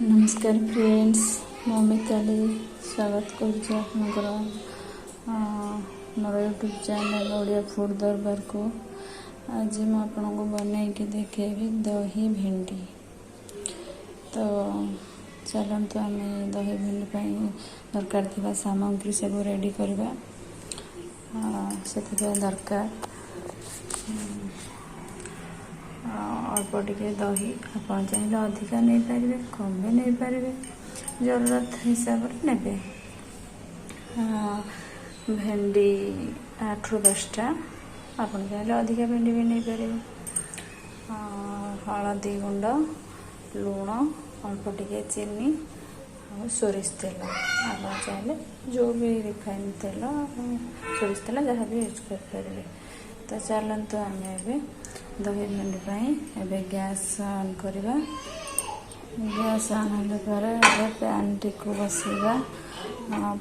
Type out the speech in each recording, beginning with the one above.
नमस्कार फ्रेंड्स, मु मिताली स्वागत कर मोर यूट्यूब चैनल ओडिया फूड दरबार को। आज मुझे बनई के देखेबी दही भेंडी। तो चलते आम दही भेंडी दरकार थी सामग्री सब रेडी करवा। से दरकार अल्प टिके दही आप चाहिए अधिका नहीं पारे, कम भी नहीं पारे, जरूरत हिसाब से ने। भेंडी 8 ରୁ 10टा आप चाहिए अधिका भेंडी भी नहीं पारे। हलदी गुंड, लुण, अल्प टिके चीनी और सोरिष तेल। आप चाहिए जो भी रिफाइन तेल, सोरिष तेल जहाँ भी यूज कर। तो चलते आम दही भेंडी एबे गैस ऑन करवा। गैस ऑन होगा पर पैन टी को बसवा।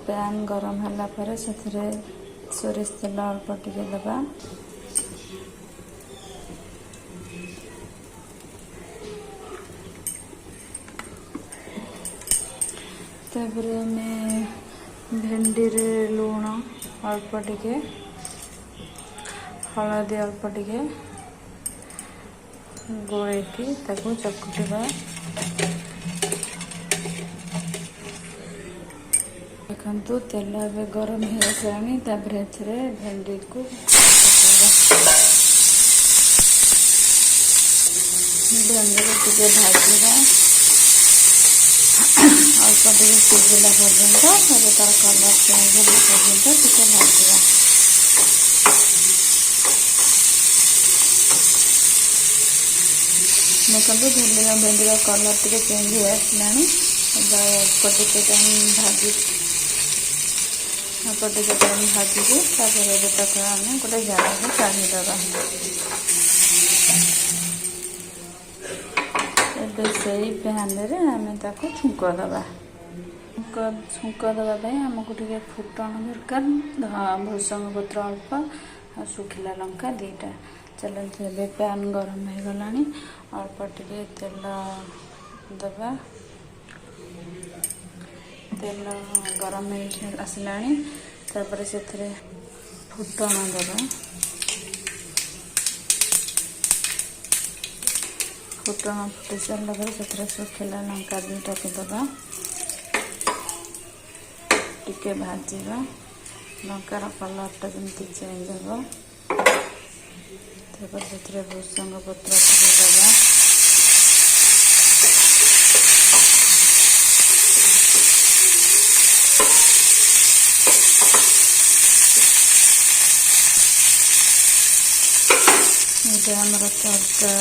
पैन गरम होला पर सोरिष तेल अल्प टिके दबा। तापर में भेंडी रे लुण अल्प टिके, हलदी अल्प टिके गोलेकी चकुटा। देखु तेल ए गरम हो भेंडी को भेंडी को टे भाजवा अल्प टे सिझला पर्यंत तार कलर चेंज होला पर्यंत टे भाजवा। देखो भेंडी का कलर टे चेंज हो आसला। अल्प टे टाइम भाजी आम गोटे जगह को काढ़ीदबा। से पैन रे आम छुंक दबा। छुंक दवाई आमको टे फुटण दरकार। भृषंग पत्र अल्प और सुखिला लंका 2टा। चलते ए पैन गरम हो गला। अल्प टे तेल दबा। तेल गरम आसला तापर से फुटण दबा। फुटण फुटी सारा पर सुखिला लंका 2टा को दबा। टिके भाजवा लंकार कलर जमी चेंज हम। तापर से भृषंग पत्र दबा। हमारा तड़का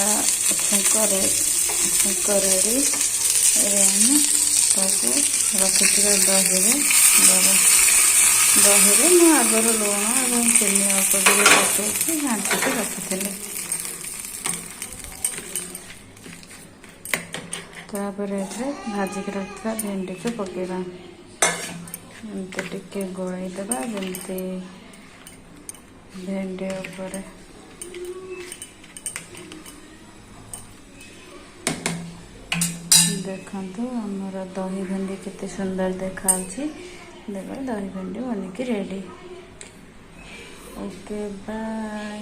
छुंक रेडी। रखी दही में आगर लुण और चीनी अल्प पकई घाटी रखी। तापर भाजिक रखा भेंडी को पकेवा। एमती टिके गोलैदबा जमती भेंडी ऊपर देखु आमर दही भेंडी केते सुंदर देखा। देख दही भेंडी बनिकी रेडी। Okay bye.